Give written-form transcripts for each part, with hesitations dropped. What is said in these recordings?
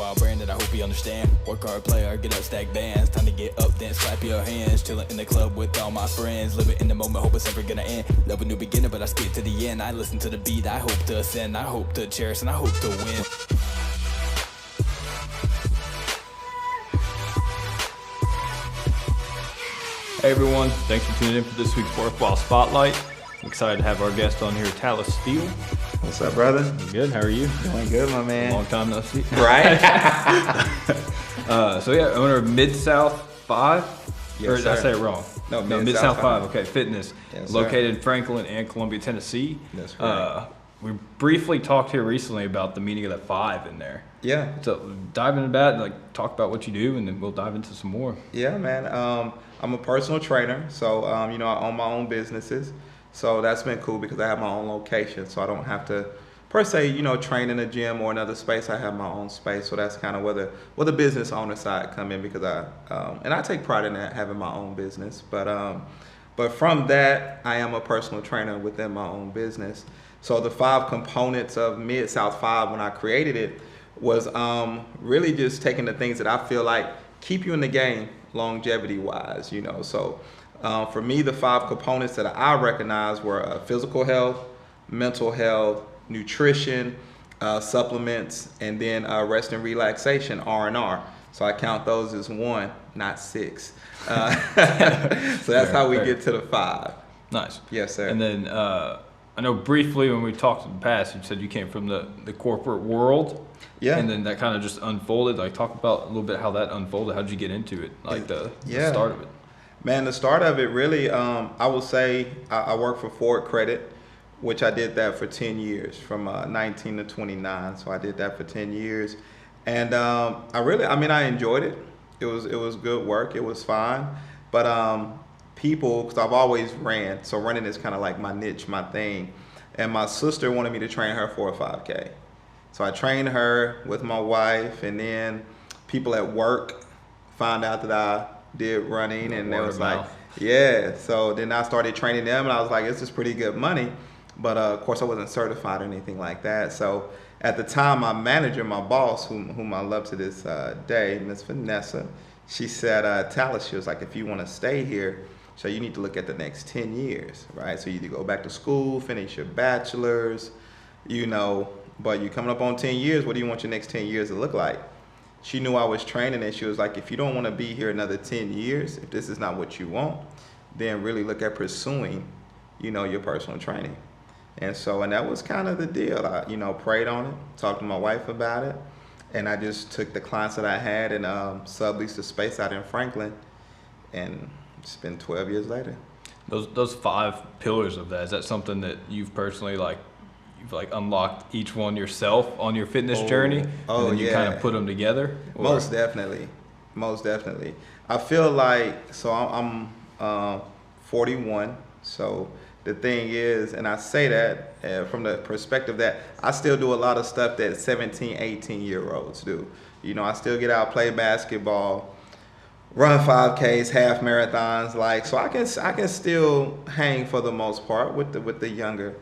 WorthWhile brand that I hope you understand. Work hard, play hard, get up, stack bands. Time to get up, then slap your hands. Chillin' in the club with all my friends. Living in the moment, hope it's never gonna end. Love a new beginning, but I skip to the end. I listen to the beat, I hope to ascend. I hope to cherish, and I hope to win. Hey everyone, thanks for tuning in for this week's WorthWhile Spotlight. I'm excited to have our guest on here, Thalas, Steele. What's up, brother? Good, how are you? Doing good, my man. Long time no see. Right? Owner of Mid-South 5? Yes, or did I sir. say it wrong? No, Mid-South 5, okay, fitness. Yes, sir. Located in Franklin and Columbia, Tennessee. That's right. We briefly talked here recently about the meaning of that 5 in there. Yeah. So dive into that, like talk about what you do, and then we'll dive into some more. Yeah, man. I'm a personal trainer, so I own my own businesses. So that's been cool because I have my own location, so I don't have to per se, train in a gym or another space. I have my own space, so that's kind of where the business owner side come in, because I take pride in that, having my own business. But from that, I am a personal trainer within my own business. So the 5 components of Mid-South 5, when I created it, was really just taking the things that I feel like keep you in the game longevity-wise, So for me, the 5 components that I recognize were physical health, mental health, nutrition, supplements, and then rest and relaxation, R&R. So I count those as 1, not 6. So that's how we get to the 5. Nice. Yes, sir. And then I know briefly when we talked in the past, you said you came from the corporate world. Yeah. And then that kind of just unfolded. Like, talk about a little bit how that unfolded. How did you get into it? Like the start of it. Man, the start of it really, I would say I worked for Ford Credit, which I did that for 10 years, from 19 to 29. So I did that for 10 years. And I enjoyed it. It was good work. It was fine. But people, because I've always ran, so running is kind of like my niche, my thing. And my sister wanted me to train her for a 5K. So I trained her with my wife, and then people at work found out that I did running, and they was like, yeah. So then I started training them, and I was like, this is pretty good money. But of course, I wasn't certified or anything like that. So at the time, my manager, my boss, whom I love to this day, Miss Vanessa, she said, Thalas, she was like, if you want to stay here, so you need to look at the next 10 years, right? So you need to go back to school, finish your bachelor's, but you're coming up on 10 years. What do you want your next 10 years to look like? She knew I was training, and she was like, if you don't want to be here another 10 years, if this is not what you want, then really look at pursuing, your personal training. And that was kind of the deal. I, prayed on it, talked to my wife about it, and I just took the clients that I had and subleased the space out in Franklin, and it's been 12 years later. Those 5 pillars of that, is that something that you've personally you've unlocked each one yourself on your fitness journey, and then you kind of put them together? Or? Most definitely. I feel like, so I'm 41, so the thing is, and I say that from the perspective that I still do a lot of stuff that 17, 18-year-olds do. I still get out, play basketball, run 5Ks, half marathons, so I can still hang for the most part with the younger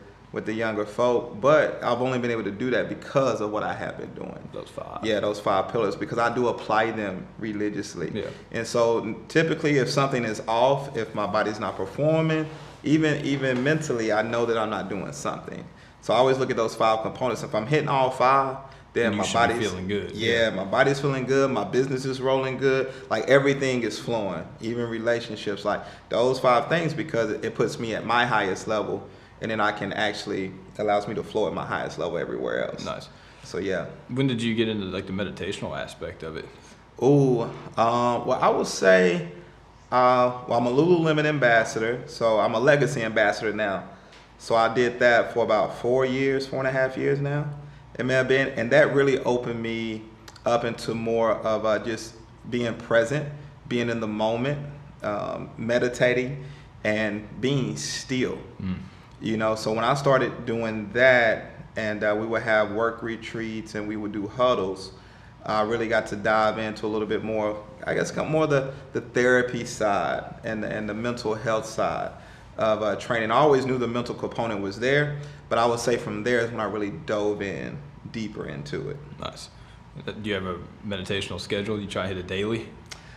folk, but I've only been able to do that because of what I have been doing. Those 5. Yeah, those 5 pillars, because I do apply them religiously. Yeah. And so typically if something is off, if my body's not performing, even mentally, I know that I'm not doing something. So I always look at those 5 components. If I'm hitting all 5, then my body's feeling good. Yeah, my body's feeling good. My business is rolling good. Everything is flowing, even relationships. Those 5 things, because it puts me at my highest level. And then I can allows me to flow at my highest level everywhere else. Nice. So yeah. When did you get into the meditational aspect of it? Well, I would say, I'm a Lululemon ambassador, so I'm a legacy ambassador now. So I did that for about 4.5 years now. It may have been, and that really opened me up into more of just being present, being in the moment, meditating, and being still. So when I started doing that, and we would have work retreats and we would do huddles, I really got to dive into a little bit more, I guess, more the therapy side and the mental health side of training. I always knew the mental component was there, but I would say from there is when I really dove in deeper into it. Nice. Do you have a meditational schedule? You try to hit it daily,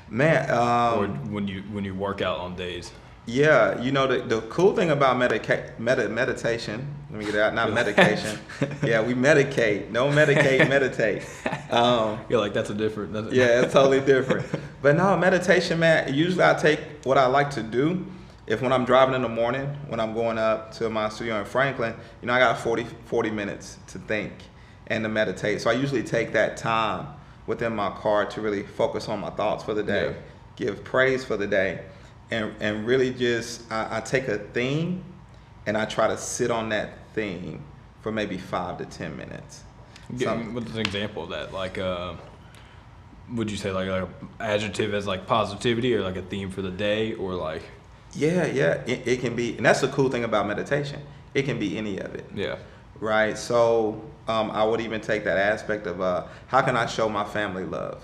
Man, or when you work out on days? yeah, the cool thing about meditation, let me get it out, not medication. Yeah, we medicate. No medicate, meditate. You're like, that's a different. Yeah, it's totally different. But no, meditation, man, usually I take what I like to do. If when I'm driving in the morning, when I'm going up to my studio in Franklin, I got 40 minutes to think and to meditate. So I usually take that time within my car to really focus on my thoughts for the day, give praise for the day. And really just, I take a theme and I try to sit on that theme for maybe 5 to 10 minutes. What's an example of that? Like, would you say like an adjective as like positivity, or like a theme for the day, or like? Yeah, it can be. And that's the cool thing about meditation. It can be any of it. Yeah. Right. So I would even take that aspect of how can I show my family love?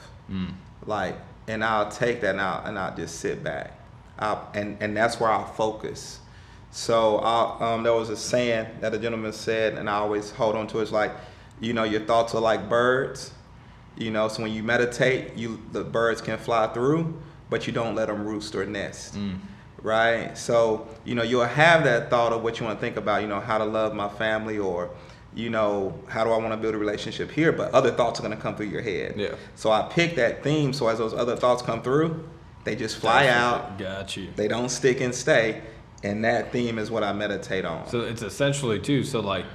Like, and I'll take that and I'll just sit back. And that's where I'll focus. So there was a saying that a gentleman said, and I always hold on to it. It's like, your thoughts are like birds. So when you meditate, the birds can fly through, but you don't let them roost or nest. Right? So, you'll have that thought of what you want to think about, how to love my family, or, how do I want to build a relationship here? But other thoughts are going to come through your head. Yeah. So I pick that theme. So as those other thoughts come through, they just fly out. Got you. They don't stick and stay. And that theme is what I meditate on. So it's essentially too, so like,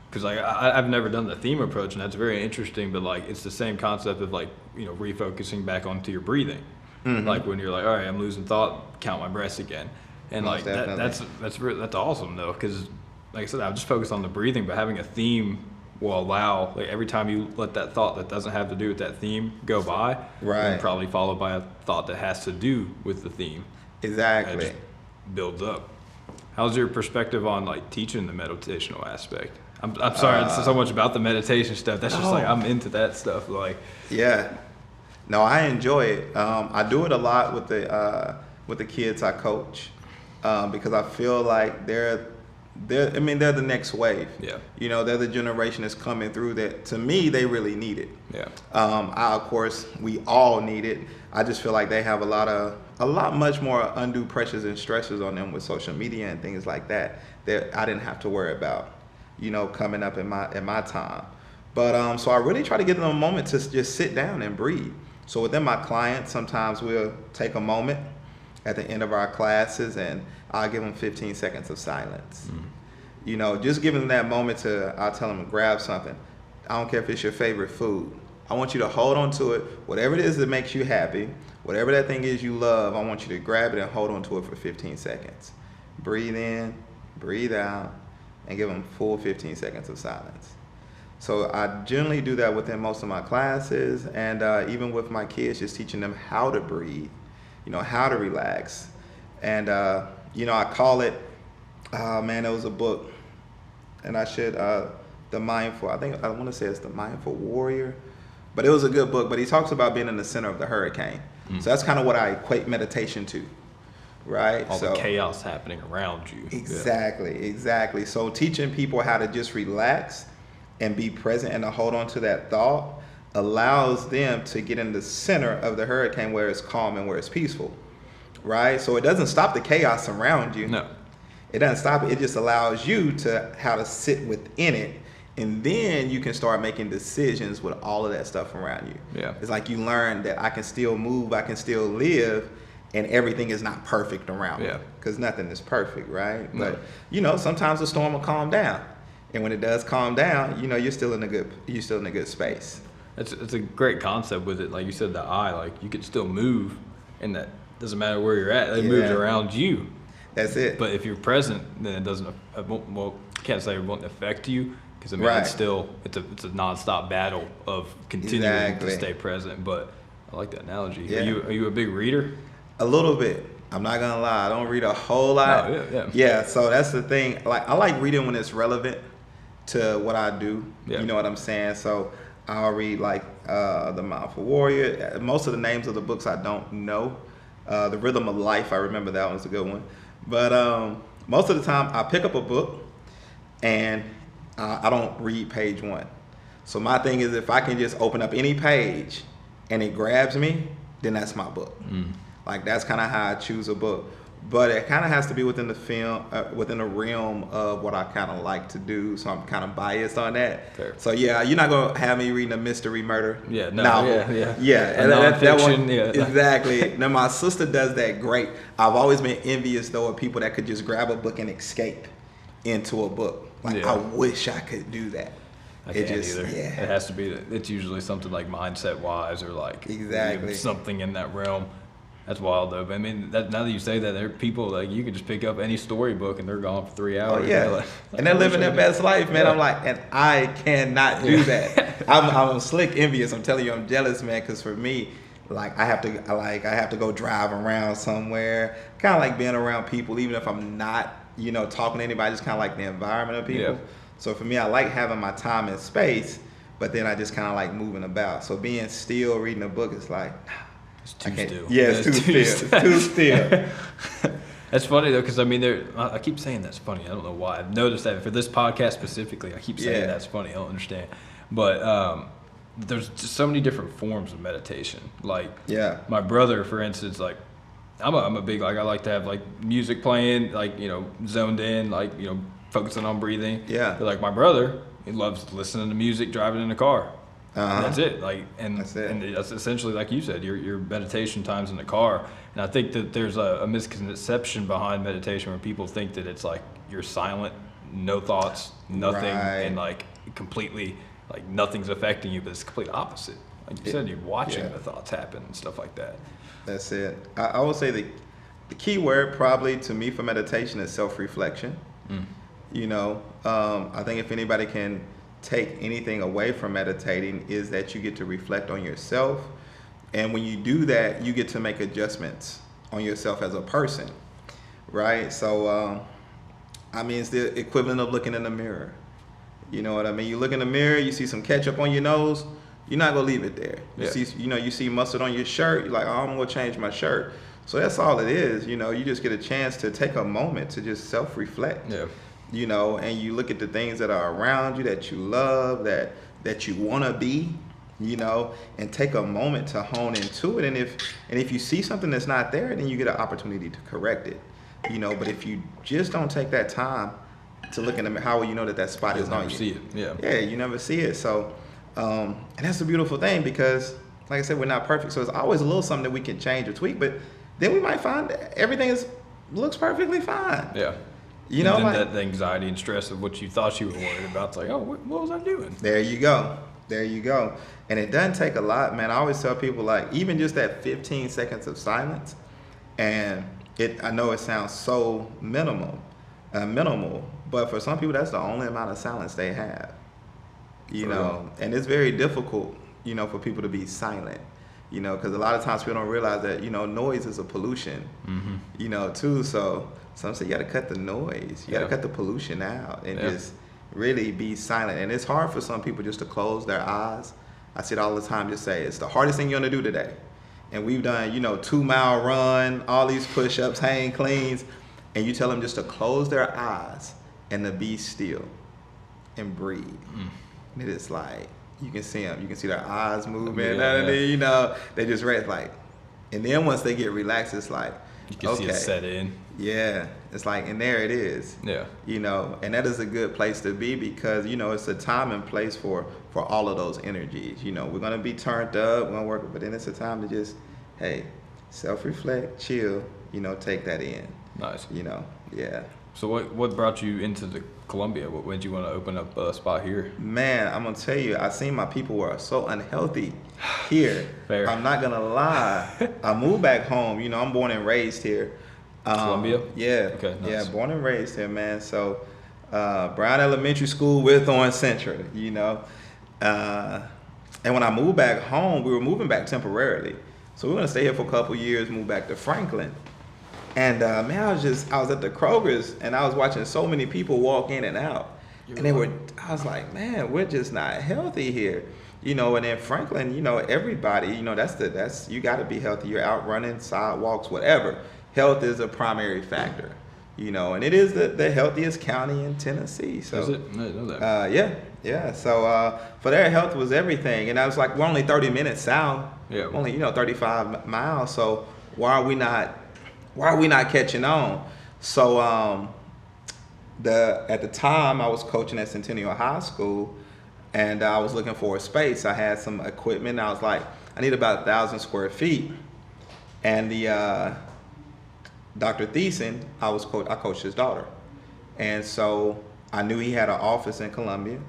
because like I've never done the theme approach, and that's very interesting, but like it's the same concept of like, refocusing back onto your breathing. Like when you're like, all right, I'm losing thought, count my breaths again. And Most like definitely. that's awesome though, because like I said, I'm just focused on the breathing, but having a theme will allow, like every time you let that thought that doesn't have to do with that theme go by, and probably followed by a thought that has to do with the theme. Exactly. It just builds up. How's your perspective on like teaching the meditational aspect? I'm sorry, it's so much about the meditation stuff. That's just like, I'm into that stuff. Like, yeah, no, I enjoy it. I do it a lot with the kids I coach, because I feel like they're the next wave. Yeah. They're the generation that's coming through that, to me, they really need it. Yeah. Of course, we all need it. I just feel like they have a lot much more undue pressures and stresses on them with social media and things like that I didn't have to worry about, coming up in my time. But so I really try to give them a moment to just sit down and breathe. So within my clients, sometimes we'll take a moment at the end of our classes, and I'll give them 15 seconds of silence. Just giving them that moment I'll tell them to grab something. I don't care if it's your favorite food. I want you to hold on to it. Whatever it is that makes you happy, whatever that thing is you love, I want you to grab it and hold on to it for 15 seconds. Breathe in, breathe out, and give them full 15 seconds of silence. So I generally do that within most of my classes, and even with my kids, just teaching them how to breathe, how to relax. And, I call it, there was a book, and I want to say it's The Mindful Warrior, but it was a good book. But he talks about being in the center of the hurricane. So that's kind of what I equate meditation to, right? All the chaos happening around you. Exactly. So teaching people how to just relax and be present and to hold on to that thought allows them to get in the center of the hurricane where it's calm and where it's peaceful, right? So it doesn't stop the chaos around you. No. It doesn't stop it. It just allows you how to sit within it, and then you can start making decisions with all of that stuff around you. Yeah. It's like you learn that I can still move, I can still live, and everything is not perfect around me, because nothing is perfect, right? No. But sometimes the storm will calm down. And when it does calm down, you're still in a good space. It's a great concept with it. Like you said, the eye, like you could still move, and that doesn't matter where you're at. It moves around you. That's it. But if you're present, then it doesn't. Can't say it won't affect you, because it's still it's a nonstop battle of continuing to stay present. But I like that analogy. Yeah. Are you a big reader? A little bit. I'm not gonna lie. I don't read a whole lot. No, yeah. So that's the thing. Like I like reading when it's relevant to what I do. You know what I'm saying? So I'll read like The Mindful Warrior. Most of the names of the books I don't know. The Rhythm of Life, I remember that one's a good one. But most of the time I pick up a book and I don't read page one. So my thing is, if I can just open up any page and it grabs me, then that's my book. Like that's kind of how I choose a book. But it kind of has to be within the film, within the realm of what I kind of like to do. So I'm kind of biased on that. Fair. So yeah, you're not gonna have me reading a mystery murder novel. Yeah. That one, yeah. exactly. Now my sister does that great. I've always been envious though of people that could just grab a book and escape into a book. Like I wish I could do that. I can't either. Yeah. It has to be. It's usually something like mindset wise or like exactly something in that realm. That's wild though. I mean, now that you say that, there are people like you can just pick up any storybook and they're gone for 3 hours. Oh yeah, and they're living their best life, man. I'm like, and I cannot do that. I'm slick envious. I'm telling you, I'm jealous, man. Because for me, like I have to go drive around somewhere. Kind of like being around people, even if I'm not, talking to anybody. Just kind of like the environment of people. Yeah. So for me, I like having my time and space, but then I just kind of like moving about. So being still, reading a book is like. It's too still. Yeah, it's too still. It's too still. That's funny though, because I mean, I keep saying that's funny. I don't know why. I've noticed that for this podcast specifically, I keep saying that's funny. I don't understand, but there's just so many different forms of meditation. Like, my brother, for instance, like I'm a big I like to have like music playing, like zoned in, like focusing on breathing. Yeah. But like my brother, he loves listening to music, driving in the car. That's it. That's essentially, like you said, your meditation time's in the car. And I think that there's a misconception behind meditation where people think that it's like you're silent, no thoughts, nothing, and like completely like nothing's affecting you. But it's the complete opposite. Like you said, you're watching the thoughts happen and stuff like that. That's it. I would say the key word probably to me for meditation is self-reflection. I think if anybody can take anything away from meditating is that you get to reflect on yourself, and when you do that you get to make adjustments on yourself as a person, right? So I mean, it's the equivalent of looking in the mirror. You know what I mean? You look in the mirror, you see some ketchup on your nose, you're not gonna leave it there. You see mustard on your shirt, you're like, oh, I'm gonna change my shirt. So that's all it is. You just get a chance to take a moment to just self-reflect. And you look at the things that are around you that you love, that you want to be, and take a moment to hone into it. And if you see something that's not there, then you get an opportunity to correct it. But if you just don't take that time to look in the mirror, how will you know that spot is on you? See it. Yeah, you never see it. So, and that's the beautiful thing because, like I said, we're not perfect. So it's always a little something that we can change or tweak. But then we might find that everything looks perfectly fine. Yeah. And then that the anxiety and stress of what you thought you were worried about, it's like, oh, what was I doing? There you go. And it doesn't take a lot, man. I always tell people, like, even just that 15 seconds of silence, and I know it sounds so minimal, but for some people, that's the only amount of silence they have, and it's very difficult, for people to be silent, because a lot of times people don't realize that, noise is a pollution, too, so some say you got to cut the noise. You got to cut the pollution out and just really be silent. And it's hard for some people just to close their eyes. I see it all the time. Just say, it's the hardest thing you're going to do today. And we've done, 2-mile run, all these push-ups, hang cleans. And you tell them just to close their eyes and to be still and breathe. And it is like, you can see them. You can see their eyes moving. They just rest like. And then once they get relaxed, it's like, you can see it set in. Yeah, it's like, and there it is. Yeah. And that is a good place to be because, it's a time and place for all of those energies. We're going to be turned up, we're going to work, but then it's a time to just, hey, self-reflect, chill, take that in. Nice. Yeah. So what brought you into the Columbia? What made you want to open up a spot here? Man, I'm going to tell you, I seen my people were so unhealthy here. Fair. I'm not going to lie. I moved back home. I'm born and raised here. Columbia? Yeah. Okay, nice. Yeah, born and raised here, man. So, Brown Elementary School with Orange Central, And when I moved back home, we were moving back temporarily. So we were going to stay here for a couple years, move back to Franklin. And, man, I was at the Kroger's, and I was watching so many people walk in and out. I was like, man, we're just not healthy here. And in Franklin, everybody, that's you got to be healthy. You're out running, sidewalks, whatever. Health is a primary factor, and it is the healthiest county in Tennessee. So, is it? I didn't know that. yeah. So for their health was everything, and I was like, we're only 30 minutes south. Yeah. Only 35 miles. So why are we not catching on? So at the time I was coaching at Centennial High School, and I was looking for a space. I had some equipment. I was like, I need about 1,000 square feet, and the Dr. Thiessen, I coached his daughter, and so I knew he had an office in Columbia,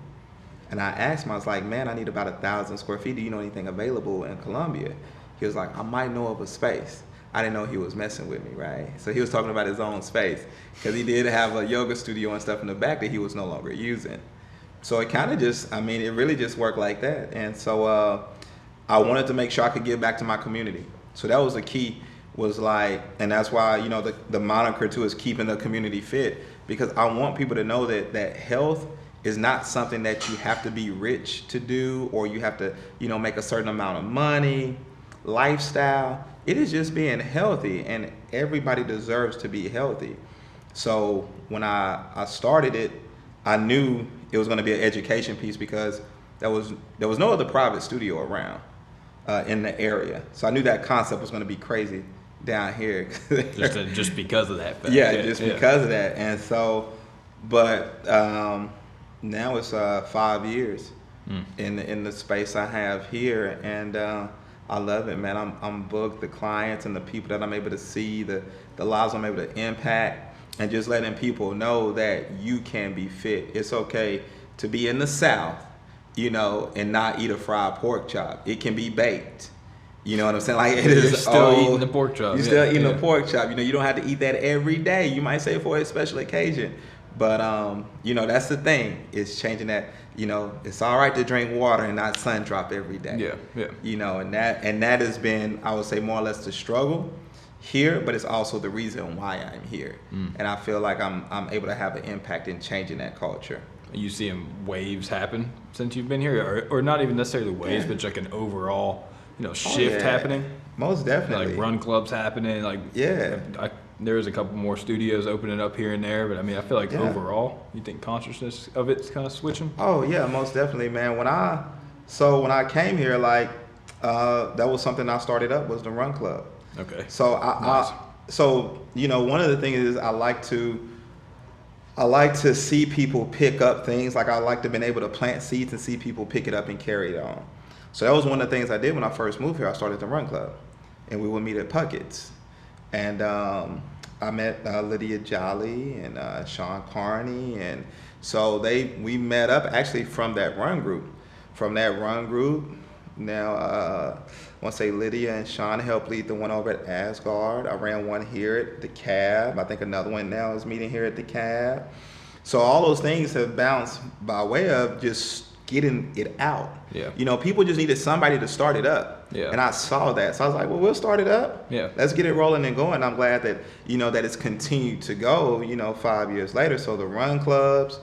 and I asked him, I was like, man, I need about 1,000 square feet. Do you know anything available in Columbia? He was like, I might know of a space. I didn't know he was messing with me, right? So he was talking about his own space, because he did have a yoga studio and stuff in the back that he was no longer using. So it kind of just, it really just worked like that. And so I wanted to make sure I could give back to my community. So that was the key, was like, and that's why, the moniker too is keeping the community fit, because I want people to know that health is not something that you have to be rich to do, or you have to, make a certain amount of money, lifestyle. It is just being healthy, and everybody deserves to be healthy. So when I started it, I knew it was going to be an education piece, because there was no other private studio around in the area. So I knew that concept was going to be crazy down here. just because of that fact. Yeah, because of that. And so, but now it's 5 years in the space I have here, and I love it, man. I'm booked. The clients and the people that I'm able to see, the lives I'm able to impact, and just letting people know that you can be fit. It's okay to be in the South, and not eat a fried pork chop. It can be baked. You know what I'm saying? Like, it is. You're still eating the pork chop. You're still eating the pork chop. You don't have to eat that every day. You might say for a special occasion. But, that's the thing. It's changing that, it's all right to drink water and not sun drop every day. Yeah. And that has been, I would say, more or less the struggle here, but it's also the reason why I'm here. And I feel like I'm able to have an impact in changing that culture. Are you seeing waves happen since you've been here? Or not even necessarily waves, but like an overall, shift happening? Most definitely. Like run clubs happening. Like, there's a couple more studios opening up here and there, but I feel like overall, you think consciousness of it's kind of switching? Oh yeah, most definitely, man. When I came here, like that was something I started up, was the run club. Okay. So one of the things is I like to see people pick up things. Like, I like to have been able to plant seeds and see people pick it up and carry it on. So that was one of the things I did when I first moved here. I started the run club, and we would meet at Puckett's. And I met Lydia Jolly and Sean Carney, and so we met up actually from that run group. Now, I want to say Lydia and Sean helped lead the one over at Asgard. I ran one here at the Cab. I think another one now is meeting here at the Cab. So all those things have bounced by way of just getting it out. Yeah. People just needed somebody to start it up. Yeah. And I saw that. So I was like, well, we'll start it up. Yeah. Let's get it rolling and going. I'm glad that, that it's continued to go, 5 years later. So the run clubs,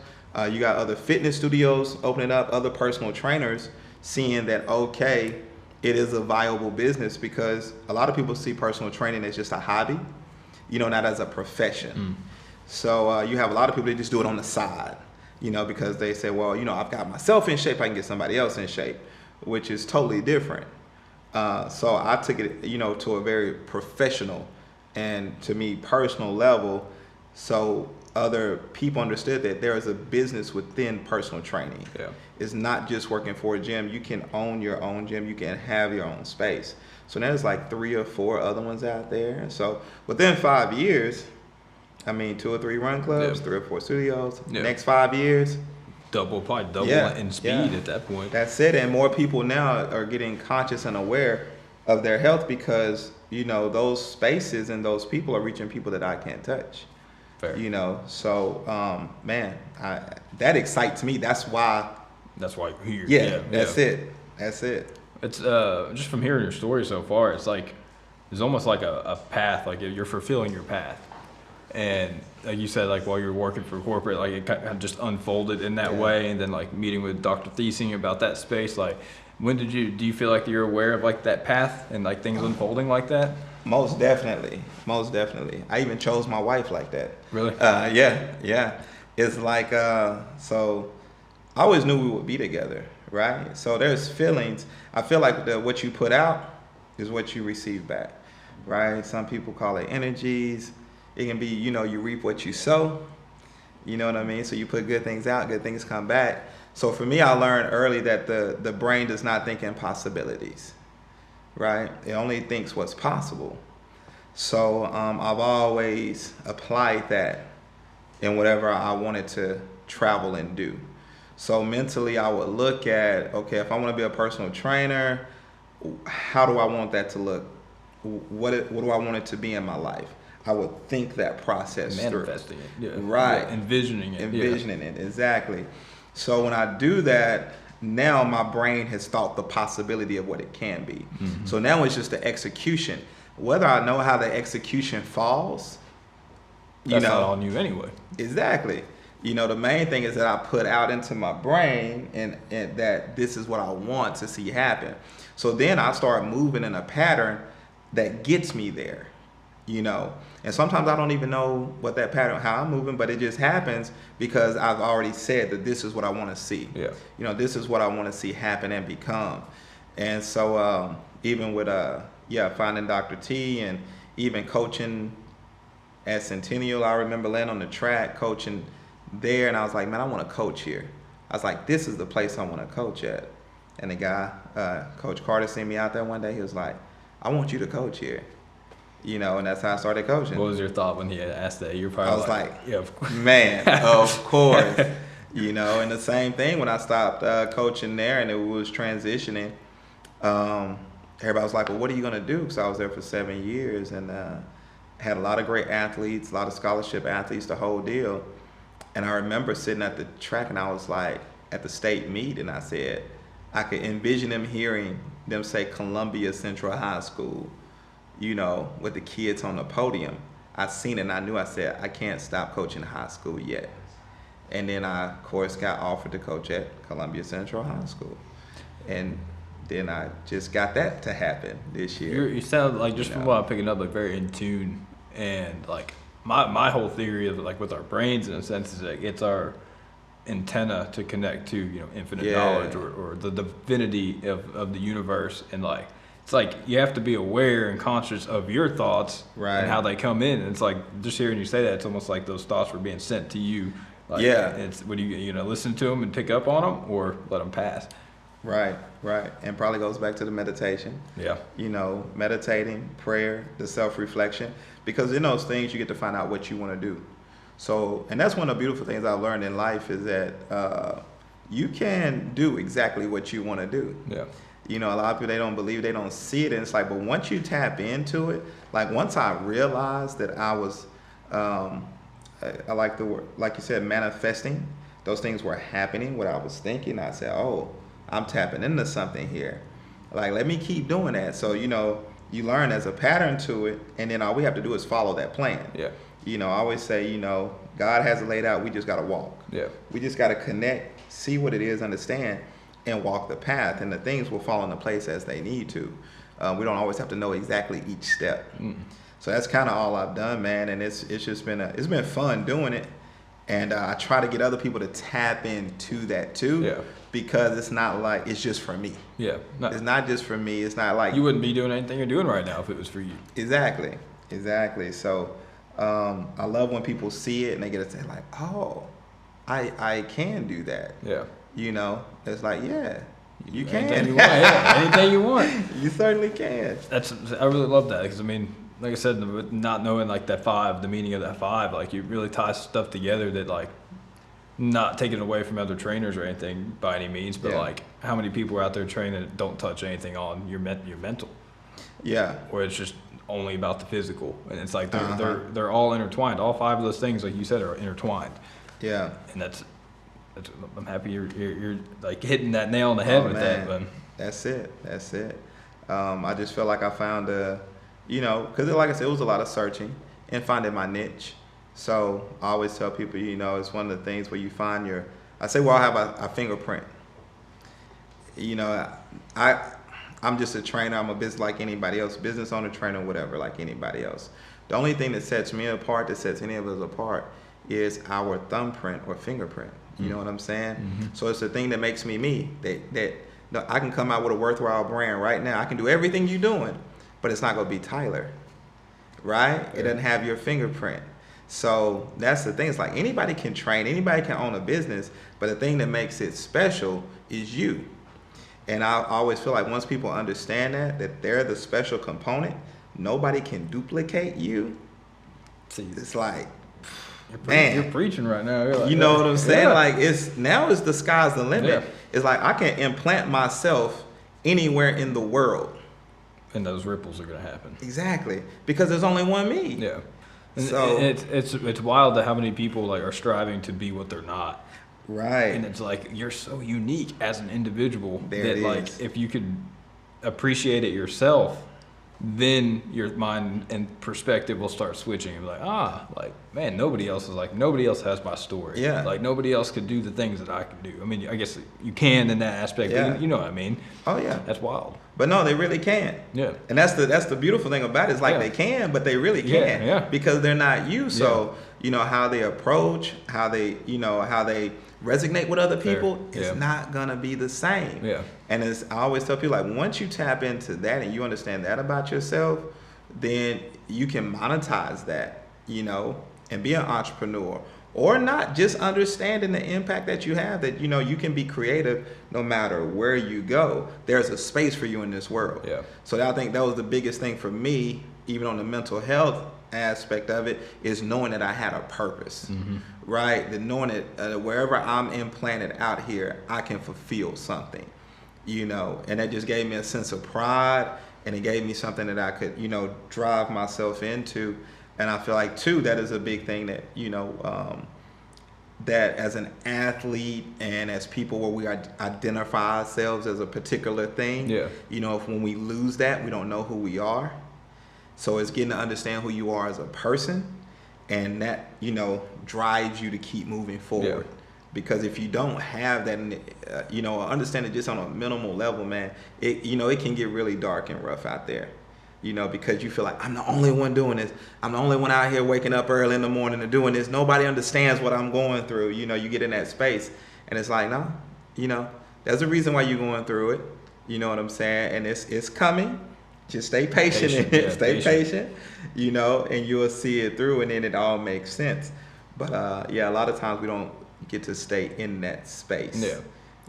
you got other fitness studios opening up, other personal trainers seeing that, okay, it is a viable business, because a lot of people see personal training as just a hobby, not as a profession. So you have a lot of people that just do it on the side, because they say, well, I've got myself in shape, I can get somebody else in shape, which is totally different. So I took it, to a very professional and, to me, personal level. So other people understood that there is a business within personal training. Yeah. It's not just working for a gym. You can own your own gym. You can have your own space. So there's like 3 or 4 other ones out there. So within 5 years, 2 or 3 run clubs, 3 or 4 studios. Yeah. Next 5 years, probably double in speed at that point. That's it. And more people now are getting conscious and aware of their health, because those spaces and those people are reaching people that I can't touch. Fair. So man, that excites me. That's why you're here. Yeah. That's it. It's just from hearing your story so far, it's like there's almost like a path, like you're fulfilling your path. And like you said, like while you're working for corporate, like it kind of just unfolded in that way, and then like meeting with Dr. Thiessen about that space, like do you feel like you're aware of like that path and like things unfolding like that? Most definitely. I even chose my wife like that. Really? Yeah. It's like, so I always knew we would be together, right? So there's feelings. I feel like what you put out is what you receive back, right? Some people call it energies. It can be, you reap what you sow. You know what I mean? So you put good things out, good things come back. So for me, I learned early that the brain does not think in possibilities, right? It only thinks what's possible. So I've always applied that in whatever I wanted to travel and do. So mentally, I would look at, okay, if I want to be a personal trainer, how do I want that to look? What do I want it to be in my life? I would think that process manifesting through. it, yeah, right, yeah. Envisioning it, exactly. So when I do that, now my brain has thought the possibility of what it can be. Mm-hmm. So now it's just the execution. Whether I know how the execution falls, that's not on you anyway. Exactly. The main thing is that I put out into my brain and that this is what I want to see happen. So then I start moving in a pattern that gets me there, And sometimes I don't even know what that pattern, how I'm moving, but it just happens because I've already said that this is what I want to see. Yeah. This is what I want to see happen and become. And so even with finding Dr. T and even coaching at Centennial, I remember laying on the track coaching there, and I was like, man, I want to coach here. I was like, this is the place I want to coach at. And the guy, Coach Carter, seen me out there one day. He was like, I want you to coach here. And that's how I started coaching. What was your thought when he had asked that? You're probably I was like yeah, of course. Man, of course. And the same thing when I stopped coaching there and it was transitioning. Everybody was like, well, what are you going to do? Because I was there for 7 years and had a lot of great athletes, a lot of scholarship athletes, the whole deal. And I remember sitting at the track and I was like, at the state meet, and I said, I could envision them hearing them say Columbia Central High School, with the kids on the podium. I seen it and I knew, I said, I can't stop coaching high school yet. And then I, of course, got offered to coach at Columbia Central High School. And then I just got that to happen this year. You sound like, just from what I'm picking up, like very in tune. And like my whole theory of like with our brains in a sense is like it's our antenna to connect to, infinite knowledge or the divinity of the universe. And like, it's like you have to be aware and conscious of your thoughts and how they come in. And it's like, just hearing you say that, it's almost like those thoughts were being sent to you. Like, it's would you listen to them and pick up on them or let them pass? Right. And probably goes back to the meditation. Yeah. Meditating, prayer, the self-reflection, because in those things you get to find out what you want to do. So, and that's one of the beautiful things I've learned in life is that you can do exactly what you want to do. Yeah. A lot of people, they don't believe, they don't see it. And it's like, but once you tap into it, like once I realized that I was, I like the word, like you said, manifesting, those things were happening, what I was thinking, I said, oh, I'm tapping into something here. Like, let me keep doing that. So, you learn there's a pattern to it. And then all we have to do is follow that plan. Yeah. I always say, God has it laid out. We just got to walk. Yeah. We just got to connect, see what it is, understand, and walk the path. And the things will fall into place as they need to. We don't always have to know exactly each step. So that's kind of all I've done, man. And it's just been it's been fun doing it. And I try to get other people to tap into that too. Yeah. Because it's not like it's just for me. Yeah. It's not just for me. It's not like you wouldn't be doing anything you're doing right now if it was for you. Exactly. So I love when people see it and they get to say like, oh, I can do that. Yeah. It's like, yeah, you can. Anything you want. Yeah. Anything you want. You certainly can. I really love that because like I said, not knowing like that 5, the meaning of that 5, like you really tie stuff together that like, not taking away from other trainers or anything by any means, but like how many people are out there training that don't touch anything on your mental. Yeah. Or it's just only about the physical, and it's like they're all intertwined. All 5 of those things, like you said, are intertwined. Yeah. And that's I'm happy you're like hitting that nail on the head with that. But that's it. I just feel like I found because like I said, it was a lot of searching and finding my niche. So I always tell people, it's one of the things where you find I say, well, I have a fingerprint. I'm just a trainer. I'm a business like anybody else, business owner, trainer, whatever, like anybody else. The only thing that sets me apart, that sets any of us apart, is our thumbprint or fingerprint. You know what I'm saying? So it's the thing that makes me me. That no, I can come out with a worthwhile brand right now. I can do everything you're doing, but it's not gonna be Tyler, right? It doesn't have your fingerprint. So that's the thing. It's like anybody can train, anybody can own a business, but the thing that makes it special is you. And I always feel like once people understand that they're the special component, nobody can duplicate you. It's like, You're preaching right now. You're like, you know what I'm saying? Yeah. Like it's the sky's the limit. Yeah. It's like I can implant myself anywhere in the world. And those ripples are gonna happen. Exactly, because there's only one me. Yeah. And So it's wild that how many people like are striving to be what they're not. right. And it's like you're so unique as an individual There that it like is. if you could appreciate it yourself, then your mind and perspective will start switching. You'll be like, like man, nobody else has my story. Yeah. Like nobody else could do the things that I can do. I mean, I guess you can in that aspect. Yeah. But you know what I mean? Oh yeah. That's wild. But no, they really can't. Yeah. And that's the beautiful thing about it. It's like Yeah. they can, but they really Yeah, can't. yeah. Because they're not you. So, you know, how they approach, how they resonate with other people, Yeah. it's not gonna be the same. Yeah. And I always tell people, like, once you tap into that and you understand that about yourself, then you can monetize that, you know, and be an entrepreneur. Or not, just understanding the impact that you have, that, you know, you can be creative no matter where you go. There's a space for you in this world. Yeah. So I think that was the biggest thing for me, even on the mental health aspect of it, is knowing that I had a purpose, right? That knowing that wherever I'm implanted out here, I can fulfill something, you know, and that just gave me a sense of pride, and it gave me something that I could, you know, drive myself into. And I feel like too, that is a big thing that, you know, that as an athlete and as people where we identify ourselves as a particular thing, you know, when we lose that, we don't know who we are. So it's getting to understand who you are as a person, and that, you know, drives you to keep moving forward. Yeah. Because if you don't have that, you know, understand it just on a minimal level, man, it, you know, it can get really dark and rough out there. You know, because you feel like I'm the only one doing this. I'm the only one out here waking up early in the morning and doing this. Nobody understands what I'm going through. You know, you get in that space and it's like, no, you know, there's a reason why you're going through it. You know what I'm saying? And it's coming. Just stay patient. Stay patient, you know, and you'll see it through, and then it all makes sense. But yeah, a lot of times we don't get to stay in that space. Yeah.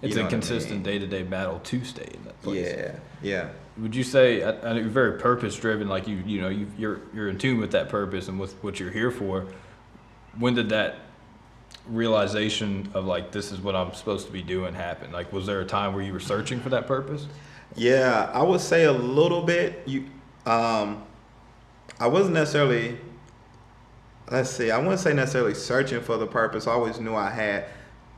It's You know a what I consistent mean? day-to-day battle to stay in that place. Yeah. Would you say, and you're very purpose-driven, like you're in tune with that purpose and with what you're here for. When did that realization of like, this is what I'm supposed to be doing happen? Like, was there a time where you were searching for that purpose? Yeah, I would say a little bit. I wasn't necessarily, I wouldn't say necessarily searching for the purpose. I always knew I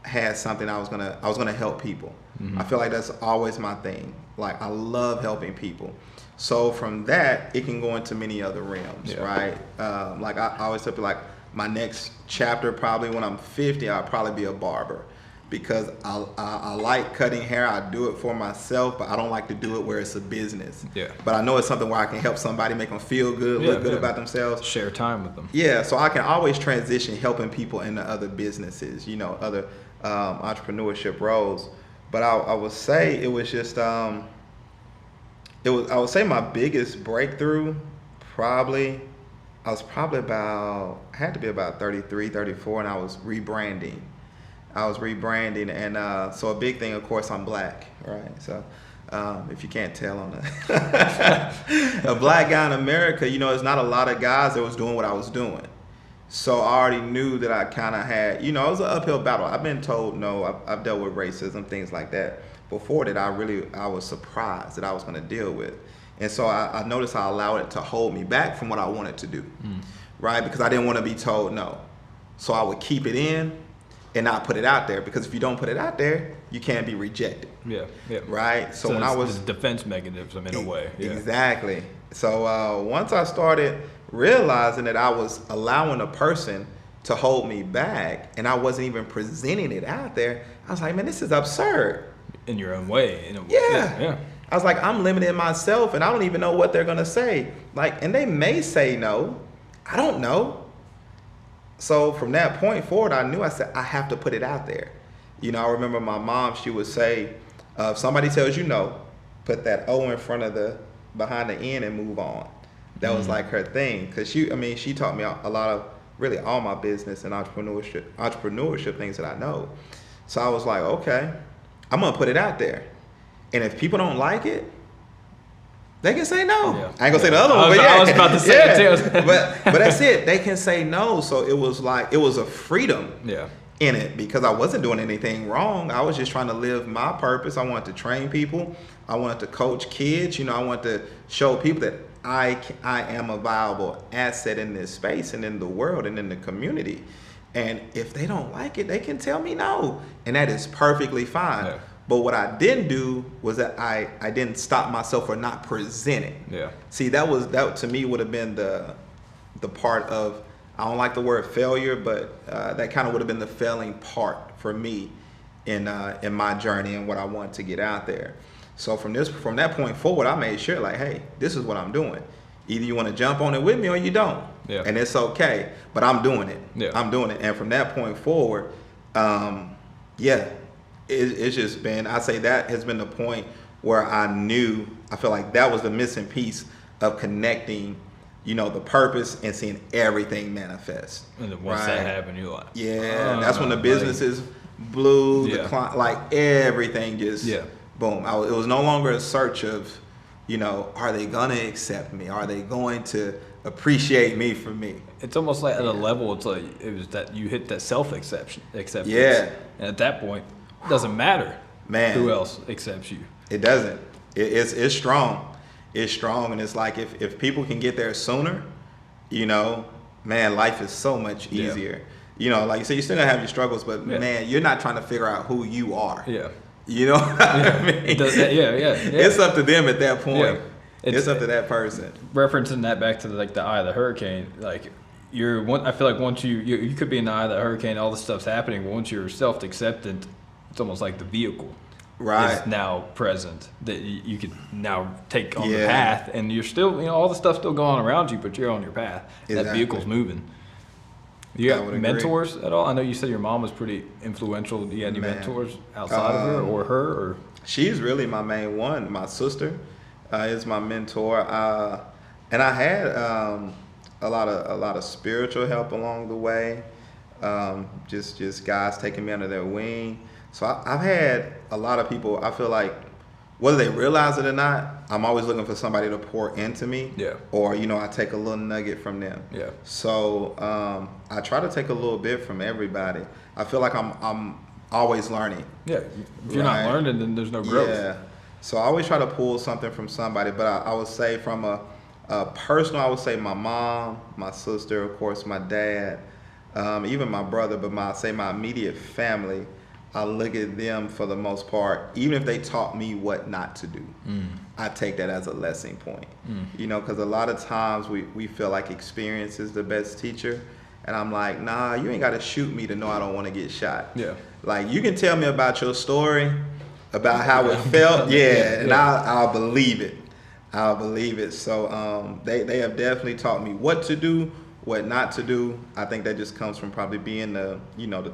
had something I was gonna help people. I feel like that's always my thing. Like, I love helping people. So from that, it can go into many other realms, right? Like I always tell people, like, my next chapter, probably when I'm 50, I'll probably be a barber, because I like cutting hair. I do it for myself, but I don't like to do it where it's a business. Yeah. But I know it's something where I can help somebody, make them feel good, look good about themselves. Share time with them. Yeah, so I can always transition helping people into other businesses, you know, other entrepreneurship roles. But I would say it was just, I would say my biggest breakthrough, I had to be about 33, 34, and I was rebranding. And so a big thing, of course, I'm black, right? So if you can't tell on that, a black guy in America, you know, there's not a lot of guys that was doing what I was doing. So I already knew that I kind of had, you know, it was an uphill battle. I've been told no. I've dealt with racism, things like that before, that I was surprised that I was going to deal with. And so I noticed I allowed it to hold me back from what I wanted to do, right? Because I didn't want to be told no. So I would keep it in and not put it out there, because if you don't put it out there, you can't be rejected. Yeah. Right? So when I was... It's a defense mechanism in a way. Yeah. Exactly. So once I started realizing that I was allowing a person to hold me back and I wasn't even presenting it out there, I was like, man, this is absurd. In your own way. Yeah. I was like, I'm limiting myself and I don't even know what they're going to say. Like, and they may say no. I don't know. So from that point forward, I knew, I said, I have to put it out there. You know, I remember my mom, she would say, if somebody tells you no, put that O in front of behind the N and move on. That was like her thing. Because she taught me a lot of, really all my business and entrepreneurship things that I know. So I was like, okay, I'm going to put it out there. And if people don't like it, they can say no. Yeah. I ain't gonna say the other one, but yeah. I was about to say it too. but that's it. They can say no. So it was a freedom in it, because I wasn't doing anything wrong. I was just trying to live my purpose. I wanted to train people. I wanted to coach kids. You know, I wanted to show people that I am a viable asset in this space and in the world and in the community. And if they don't like it, they can tell me no, and that is perfectly fine. Yeah. But what I didn't do was that I didn't stop myself for not presenting. Yeah. See, that to me would have been the part of, I don't like the word failure, but that kind of would have been the failing part for me in my journey and what I wanted to get out there. So from that point forward, I made sure, like, hey, this is what I'm doing. Either you want to jump on it with me or you don't. Yeah. And it's okay, but I'm doing it. Yeah. I'm doing it. And from that point forward, it's just been, I say that has been the point where I feel like that was the missing piece of connecting, you know, the purpose and seeing everything manifest. And then once that happened, you're like, that's when the businesses blew, the client, like everything just, boom. It was no longer a search of, you know, are they gonna accept me? Are they going to appreciate me for me? It's almost like at a level, it's like it was that you hit that acceptance. Yeah. And at that point, it doesn't matter, man, who else accepts you. It doesn't. It's strong. It's strong, and it's like if people can get there sooner, you know, man, life is so much easier. You know, like you said, you're still gonna have your struggles, but man, you're not trying to figure out who you are. Yeah. You know what I mean? It's up to them at that point. Yeah. It's up to that person. Referencing that back to like the eye of the hurricane, like I feel like once you could be in the eye of the hurricane, all this stuff's happening, but once you're self-acceptant, it's almost like the vehicle is now present that you can now take on the path, and you're still, you know, all the stuff's still going on around you, but you're on your path. Exactly. That vehicle's moving. You got mentors at all? I know you said your mom was pretty influential. Do you have any mentors outside of her or her? Or she's really my main one. My sister is my mentor, and I had a lot of spiritual help along the way. Just guys taking me under their wing. So I've had a lot of people, I feel like, whether they realize it or not, I'm always looking for somebody to pour into me. Yeah. Or, you know, I take a little nugget from them. Yeah. So I try to take a little bit from everybody. I feel like I'm always learning. Yeah. If you're not learning, then there's no growth. Yeah. So I always try to pull something from somebody. But I would say from a personal, I would say my mom, my sister, of course, my dad, even my brother, but my immediate family. I look at them for the most part, even if they taught me what not to do, I take that as a lesson point. You know, because a lot of times we feel like experience is the best teacher. And I'm like, nah, you ain't got to shoot me to know I don't want to get shot. Yeah. Like, you can tell me about your story, about how it felt, and I'll believe it. I'll believe it. So they have definitely taught me what to do, what not to do. I think that just comes from probably being the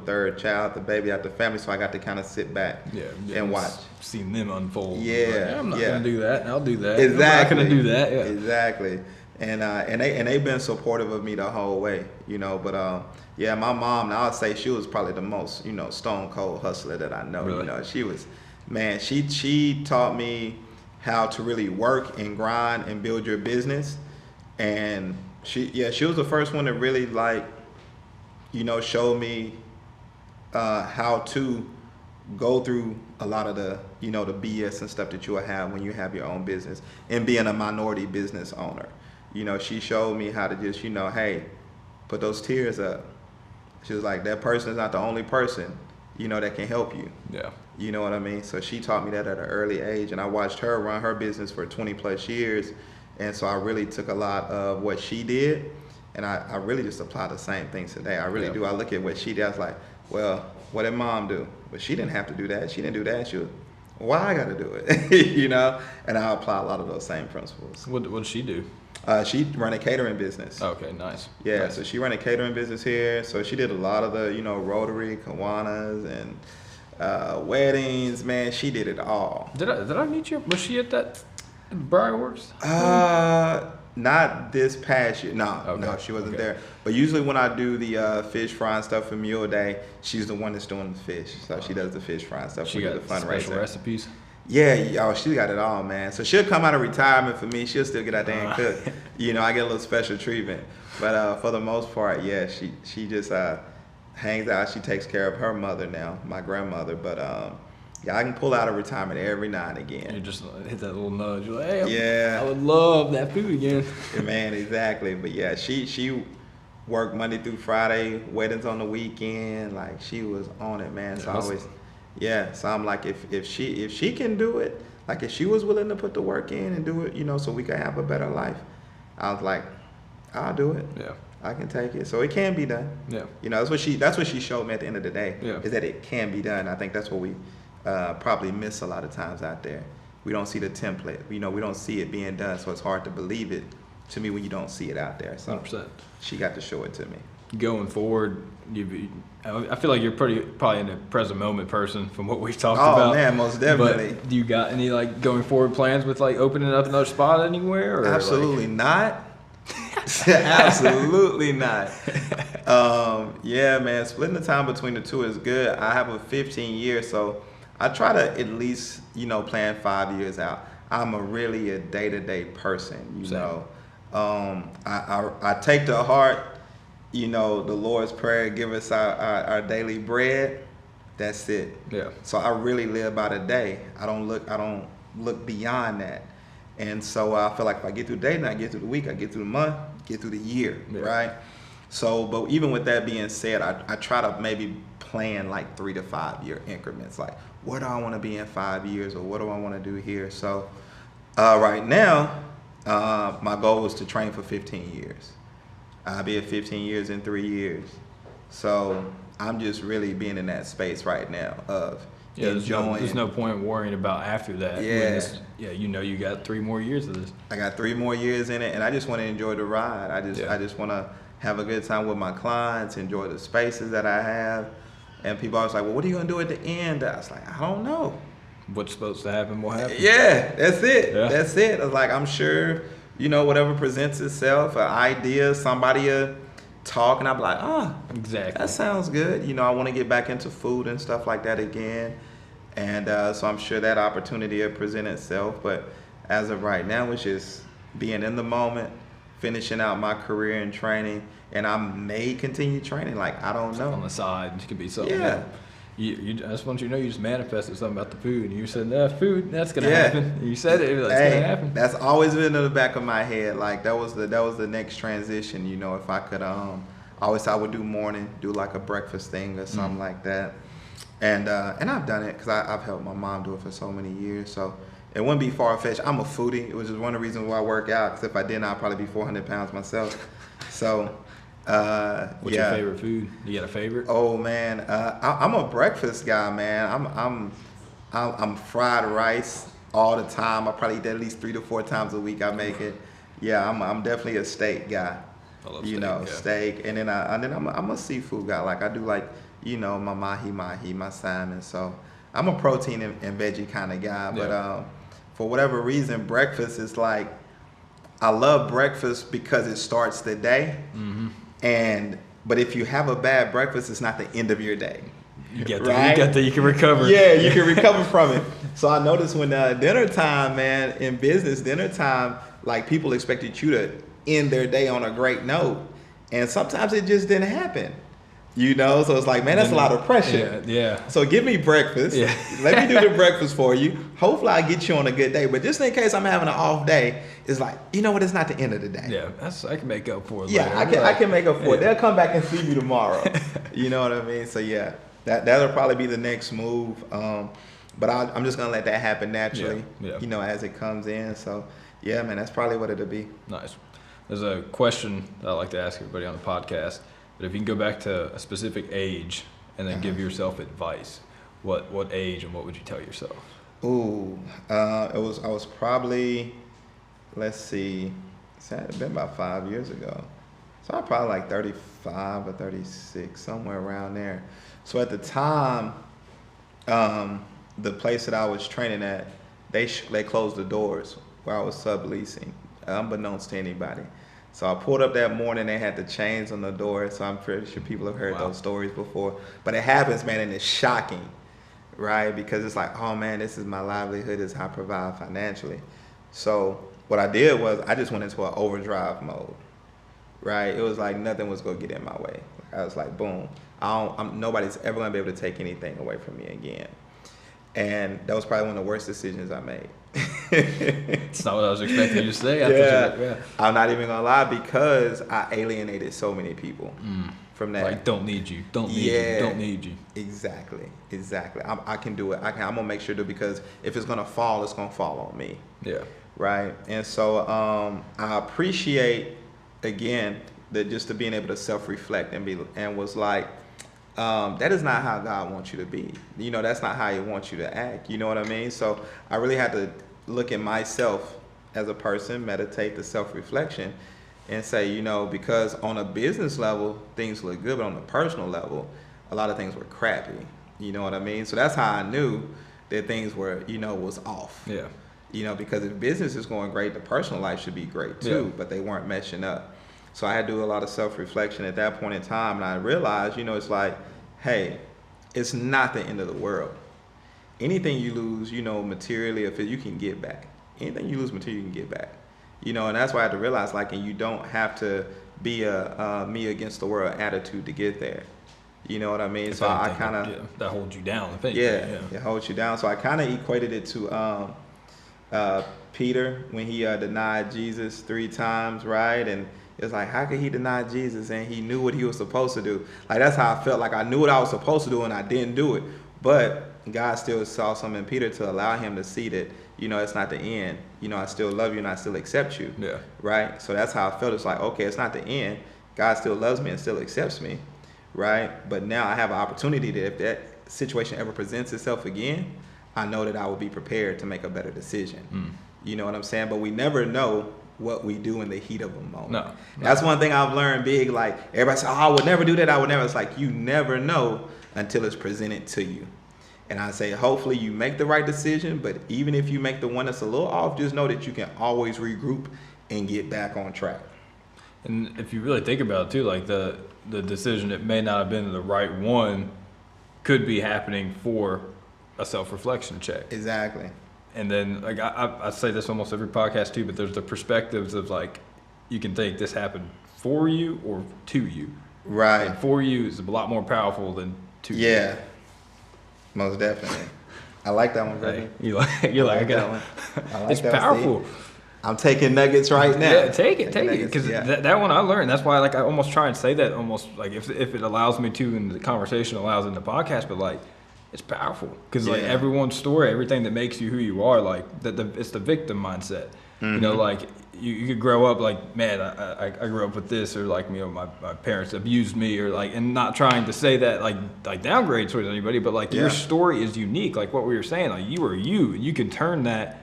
third child, the baby out the family. So I got to kind of sit back and watch. Seen them unfold. Yeah. Like, I'm not going to do that. I'll do that. Exactly. I'm not going to do that. Yeah. Exactly. And they've been supportive of me the whole way, you know. But my mom, now I'd say she was probably the most, you know, stone cold hustler that I know. Really? You know, she was, man, she taught me how to really work and grind and build your business. And she was the first one to really, like, you know, show me how to go through a lot of the, you know, the BS and stuff that you will have when you have your own business and being a minority business owner. You know, she showed me how to just, you know, hey, put those tears up. She was like, that person is not the only person, you know, that can help you. Yeah. You know what I mean? So she taught me that at an early age, and I watched her run her business for 20 plus years. And so I really took a lot of what she did, and I really just apply the same things today. I really do. I look at what she did, I was like, well, what did mom do? But she didn't have to do that. She didn't do that. She was, why I got to do it? You know? And I apply a lot of those same principles. What did she do? She ran a catering business. Okay, nice. Yeah, nice. So she ran a catering business here. So she did a lot of the, you know, Rotary, Kiwanis, and weddings, man. She did it all. Did I meet you? Was she at that Briarworks? Not this past year. No, Okay, no, she wasn't okay. there. But usually when I do the fish fry and stuff for Mule Day, she's the one that's doing the fish. So she does the fish fry and stuff. She We do got the fundraiser. special recipes. Yeah, she got it all, man. So she'll come out of retirement for me. She'll still get out there and cook. You know, I get a little special treatment. But for the most part, yeah, she just hangs out. She takes care of her mother now, my grandmother. But yeah, I can pull out of retirement every now and again. You just hit that little nudge. You're like, hey, Yeah. I would love that food again. Man, exactly. But yeah, she worked Monday through Friday, weddings on the weekend. Like she was on it, man. So I always, yeah. So I'm like, if she can do it, like if she was willing to put the work in and do it, you know, so we can have a better life. I was like, I'll do it. Yeah. I can take it. So it can be done. Yeah. You know, that's what she showed me at the end of the day. Yeah. Is that it can be done. I think that's what we probably miss a lot of times out there. We don't see the template. You know, we don't see it being done, so it's hard to believe it to me when you don't see it out there. So 100%. she got to show it to me. Going forward, I feel like you're probably in a present moment person from what we've talked Oh about. man, most definitely. But do you got any like going forward plans with like opening up another spot anywhere? Or Absolutely not. Absolutely not. Yeah, man, splitting the time between the two is good. I have a 15 years, so I try to at least, you know, plan 5 years out. I'm really a day-to-day person, you Same. know. I take to heart, you know, the Lord's Prayer, give us our daily bread. That's it. Yeah. So I really live by the day. I don't look beyond that. And so I feel like if I get through the day, then I get through the week, I get through the month, get through the year, Yeah. right? So, but even with that being said, I try to maybe plan like 3 to 5 year increments. Like, where do I want to be in 5 years, or what do I want to do here? So, right now, my goal is to train for 15 years. I'll be at 15 years in 3 years. So I'm just really being in that space right now of enjoying. There's no point worrying about after that. Yeah. You know you got 3 more years of this. I got 3 more years in it, and I just want to enjoy the ride. I just want to have a good time with my clients, enjoy the spaces that I have. And people always like, well, what are you going to do at the end? I was like, I don't know. What's supposed to happen will happen. Yeah, that's it. Yeah. That's it. I was like, I'm sure, you know, whatever presents itself, an idea, somebody talk, and I'm like, Exactly. that sounds good. You know, I want to get back into food and stuff like that again. And so I'm sure that opportunity will present itself. But as of right now, it's just being in the moment, finishing out my career in training, and I may continue training. Like, I don't know. On the side, it could be something. Yeah. You I just want you to know you just manifested something about the food, and you said, food, that's gonna Yeah. happen. And you said it, it's Hey, gonna happen. that's always been in the back of my head. Like that was the next transition. You know, if I could, always I would do morning, do like a breakfast thing or something like that. And I've done it because I've helped my mom do it for so many years. So it wouldn't be far fetched. I'm a foodie. It was just one of the reasons why I work out. Because if I didn't, I'd probably be 400 pounds myself. So. What's your favorite food? You got a favorite? Oh man, I'm a breakfast guy, man. I'm fried rice all the time. I probably eat that at least 3 to 4 times a week. I make it. Yeah, I'm definitely a steak guy. I love you steak, know, yeah. steak, and then I'm a seafood guy. Like I do like, you know, my mahi, my salmon. So I'm a protein and veggie kind of guy. But Yeah. for whatever reason, breakfast is like, I love breakfast because it starts the day. Mm-hmm. But if you have a bad breakfast, it's not the end of your day. You get Right? that. You can recover. Yeah, you can recover from it. So I noticed when dinner time, man, in business, dinner time, like people expected you to end their day on a great note. And sometimes it just didn't happen. You know, so it's like, man, that's a lot of pressure. Yeah. So give me breakfast. Yeah. Let me do the breakfast for you. Hopefully I get you on a good day. But just in case I'm having an off day, it's like, you know what? It's not the end of the day. Yeah, I can make up for it. Yeah, later. I can make up for it. Yeah. They'll come back and see you tomorrow. You know what I mean? So yeah, that'll probably be the next move. But I'm just gonna let that happen naturally. Yeah. You know, as it comes in. So yeah, man, that's probably what it'll be. Nice. There's a question that I like to ask everybody on the podcast. But if you can go back to a specific age and then give yourself advice, what age and what would you tell yourself? Ooh, I was probably, let's see, it had been about 5 years ago. So I'm probably like 35 or 36, somewhere around there. So at the time, the place that I was training at, they closed the doors where I was subleasing, unbeknownst to anybody. So I pulled up that morning, they had the chains on the door, so I'm pretty sure people have heard those stories before. But it happens, man, and it's shocking, right? Because it's like, oh man, this is my livelihood, this is how I provide financially. So what I did was I just went into an overdrive mode, right? It was like nothing was gonna get in my way. I was like, boom, nobody's ever gonna be able to take anything away from me again. And that was probably one of the worst decisions I made. It's not what I was expecting you to say. I'm not even gonna lie, because I alienated so many people from that. Like, don't need you, don't need you, don't need you. Exactly. I can do it. I'm gonna make sure to, because if it's gonna fall, it's gonna fall on me. Yeah. Right. And so I appreciate, again, that just to being able to self-reflect and was like, that is not how God wants you to be. You know, that's not how He wants you to act. You know what I mean? So I really had to look at myself as a person, meditate the self-reflection, and say, you know, because on a business level, things look good, but on a personal level, a lot of things were crappy. You know what I mean? So that's how I knew that things were, you know, was off. Yeah. You know, because if business is going great, the personal life should be great too, but they weren't meshing up. So I had to do a lot of self-reflection at that point in time, and I realized, you know, it's like, hey, it's not the end of the world. Anything you lose, you know, materially, if you can get back. Anything you lose materially, you can get back. You know, and that's why I had to realize, like, and you don't have to be a me against the world attitude to get there. You know what I mean? So I kind of that holds you down. I think. Yeah, it holds you down. So I kind of equated it to Peter when he denied Jesus 3 times, right? And it's like, how could he deny Jesus and he knew what he was supposed to do? Like, that's how I felt. Like, I knew what I was supposed to do and I didn't do it. But God still saw something in Peter to allow him to see that, you know, it's not the end. You know, I still love you and I still accept you. Yeah. Right? So that's how I felt. It's like, okay, it's not the end. God still loves me and still accepts me. Right? But now I have an opportunity that if that situation ever presents itself again, I know that I will be prepared to make a better decision. You know what I'm saying? But we never know what we do in the heat of a moment. No. That's one thing I've learned big. Like, everybody says, oh, I would never do that. I would never. It's like, you never know until it's presented to you. And I say, hopefully you make the right decision. But even if you make the one that's a little off, just know that you can always regroup and get back on track. And if you really think about it too, like the decision that may not have been the right one could be happening for a self-reflection check. Exactly. And then, like, I say this almost every podcast too, but there's the perspectives of, like, you can think this happened for you or to you. Right. And for you is a lot more powerful than to you. Yeah. Most definitely. I like that one, brother. You're like, I got that one. I like it's that powerful. One, I'm taking nuggets right now. Yeah, take it. Because yeah. that one I learned. That's why, like, I almost try and say that almost, like, if it allows me to, and the conversation allows in the podcast, but, like, it's powerful. Because, like, everyone's story, everything that makes you who you are, like, it's the victim mindset. You know, like, you could grow up like, man, I grew up with this, or like, you know, my parents abused me, or like, and not trying to say that like downgrade towards anybody, but like your story is unique. Like what we were saying, like you are you, and you can turn that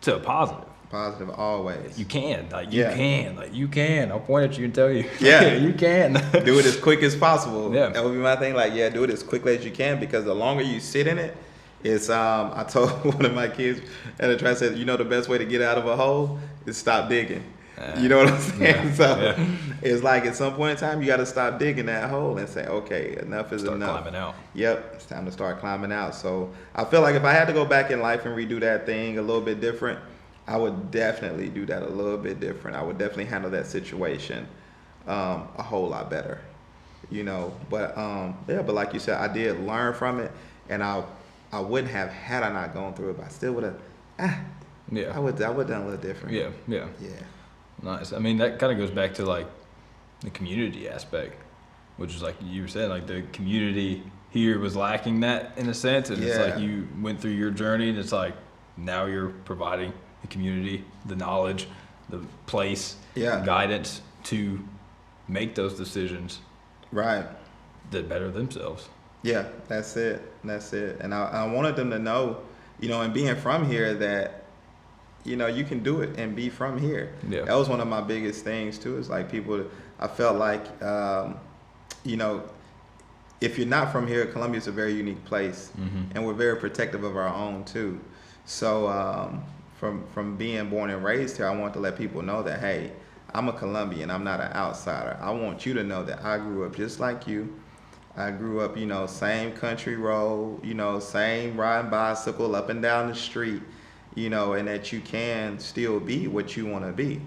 to a positive. Positive always. You can, you can. I'll point at you and tell you. Yeah, you can. Do it as quick as possible. Yeah, that would be my thing. Like, do it as quickly as you can, because the longer you sit in it, it's I told one of my kids, and I tried to say, you know, the best way to get out of a hole is stop digging. You know what I'm saying? It's like at some point in time, you got to stop digging that hole and say, okay, enough is enough. Start climbing out. Yep, it's time to start climbing out. So I feel like if I had to go back in life and redo that thing a little bit different, I would definitely do that a little bit different. I would definitely handle that situation a whole lot better. You know, but but like you said, I did learn from it, and I wouldn't have had I not gone through it, but I still would have. I would have done a little different. Yeah. Nice. I mean, that kind of goes back to like the community aspect, which is like you were saying, like the community here was lacking that in a sense, and it's like you went through your journey, and it's like now you're providing the community the knowledge, the place, guidance to make those decisions, right, that better themselves. Yeah, that's it. And I wanted them to know, you know, and being from here, that, you know, you can do it and be from here. Yeah. That was one of my biggest things too. Is like people, I felt like, you know, if you're not from here, Colombia is a very unique place, and we're very protective of our own too. So from being born and raised here, I want to let people know that, hey, I'm a Colombian. I'm not an outsider. I want you to know that I grew up just like you. I grew up, same country road, same riding bicycle up and down the street, and that you can still be what you want to be.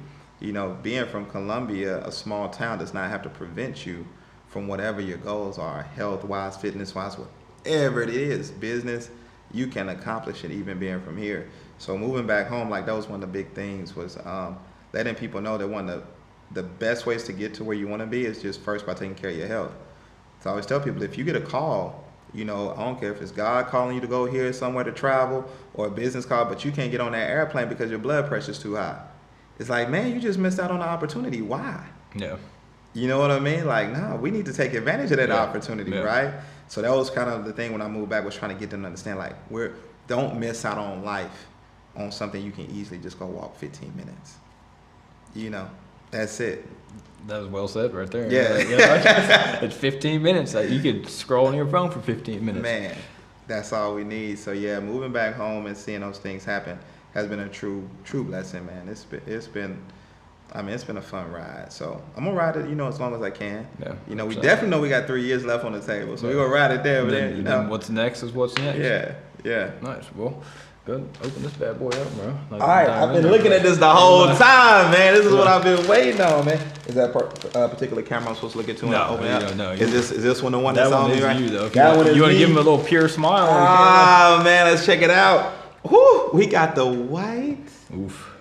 Being from Colombia, a small town, does not have to prevent you from whatever your goals are, health-wise, fitness-wise, whatever it is, business, you can accomplish it even being from here. So moving back home, like that was one of the big things, was letting people know that one of the best ways to get to where you want to be is just first by taking care of your health. So I always tell people, if you get a call, I don't care if it's God calling you to go here somewhere to travel or a business call, but you can't get on that airplane because your blood pressure's too high. It's like, man, you just missed out on the opportunity. Why? Yeah. You know what I mean? Like, nah, we need to take advantage of that opportunity, right? So that was kind of the thing when I moved back, was trying to get them to understand, like, don't miss out on life on something you can easily just go walk 15 minutes. That's it. That was well said right there. Yeah. It's 15 minutes. You could scroll on your phone for 15 minutes. Man, that's all we need. So yeah, moving back home and seeing those things happen has been a true blessing, man. It's been a fun ride. So I'm gonna ride it, as long as I can. Yeah. We definitely know we got 3 years left on the table, so we're gonna ride it there. Then what's next is what's next. Yeah. Nice. Well, good. Open this bad boy up, bro. All right, I've been looking at this the whole time, man. This is what I've been waiting on, man. Is that particular camera I'm supposed to look at too? No. Is this one the one that's on me, right? You, though. You want to give him a little pure smile? Man, let's check it out. Whoo, we got the white. Oof.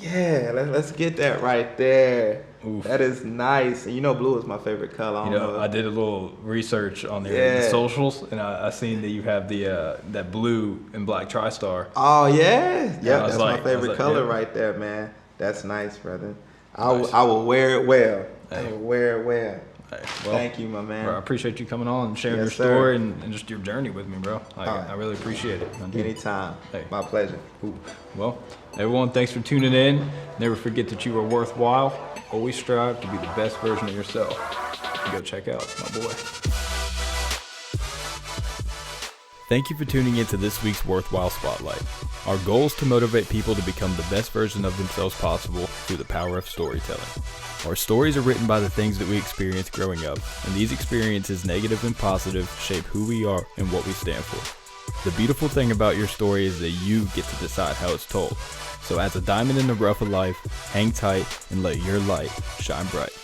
Yeah, let's get that right there. Oof. That is nice. And blue is my favorite color. I did a little research on the socials, and I seen that you have the that blue and black TriStar. Oh yeah, that's my favorite color right there, man. That's nice, brother. I will wear it well. I will wear it well. Hey, thank you, my man. Bro, I appreciate you coming on and sharing your story and just your journey with me, bro. I really appreciate it. Anytime. Hey. My pleasure. Ooh. Well, everyone, thanks for tuning in. Never forget that you are worthwhile. Always strive to be the best version of yourself. Go check out my boy. Thank you for tuning into this week's Worthwhile Spotlight. Our goal is to motivate people to become the best version of themselves possible through the power of storytelling. Our stories are written by the things that we experienced growing up, and these experiences, negative and positive, shape who we are and what we stand for. The beautiful thing about your story is that you get to decide how it's told. So as a diamond in the rough of life, hang tight and let your light shine bright.